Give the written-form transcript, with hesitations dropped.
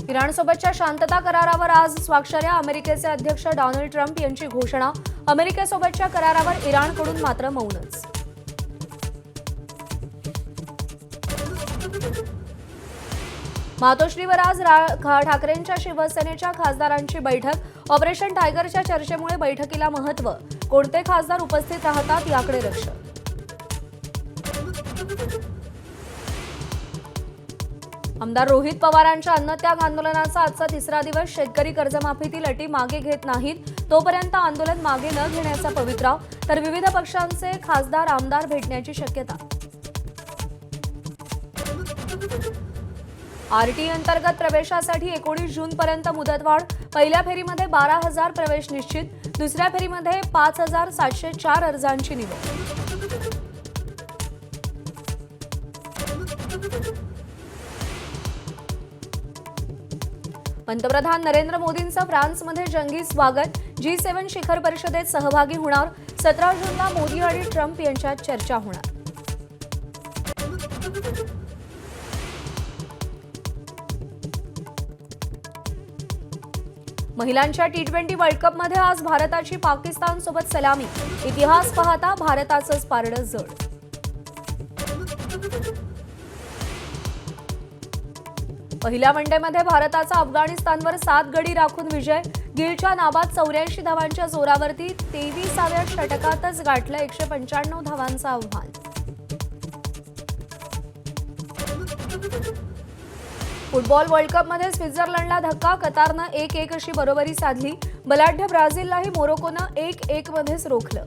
इराणसोबतच्या शांतता करारावर आज स्वाक्षऱ्या. अमेरिकेचे अध्यक्ष डोनाल्ड ट्रम्प यांची घोषणा. अमेरिकेसोबतच्या करारावर इराणकडून मात्र मौनच. मातोश्रीवर आज ठाकरेंच्या शिवसेनेच्या खासदारांची बैठक. ऑपरेशन टायगरच्या चर्चेमुळे बैठकीला महत्त्व. कोणते खासदार उपस्थित राहतात याकडे लक्ष. आमदार रोहित पवारांच्या अन्नत्याग आंदोलनाचा आजचा तिसरा दिवस. शेतकरी कर्जमाफीतील अटी मागे घेत नाहीत तोपर्यंत आंदोलन मागे न घेण्याचा पवित्रा. तर विविध पक्षांचे खासदार आमदार भेटण्याची शक्यता. आरटीई अंतर्गत प्रवेशासाठी 19 जूनपर्यंत मुदतवाढ. पहिल्या फेरीमध्ये 12,000 प्रवेश निश्चित. दुसऱ्या फेरीमध्ये 5,704 अर्जांची निवड. पंतप्रधान नरेंद्र मोदींचं फ्रान्समध्ये जंगी स्वागत. G7 शिखर परिषदेत सहभागी होणार. 17 जूनला मोदी आणि ट्रम्प यांच्यात चर्चा होणार. महिलांच्या T20 वर्ल्ड कपमध्ये आज भारताची पाकिस्तानसोबत सलामी. इतिहास पाहता भारताचंच पारडं जड. पहिल्या वनडेमध्ये भारताचा अफगाणिस्तानवर 7 गडी राखून विजय. गिलच्या नाबाद 84 धावांच्या जोरावरती 23व्या षटकातच गाठलं 195 धावांचं आव्हान. फुटबॉल वर्ल्ड कपमध्ये स्वित्झर्लंडला धक्का. कतारनं 1-1 अशी बरोबरी साधली. बलाढ्य ब्राझीललाही मोरोकोनं 1-1 मध्येच रोखलं.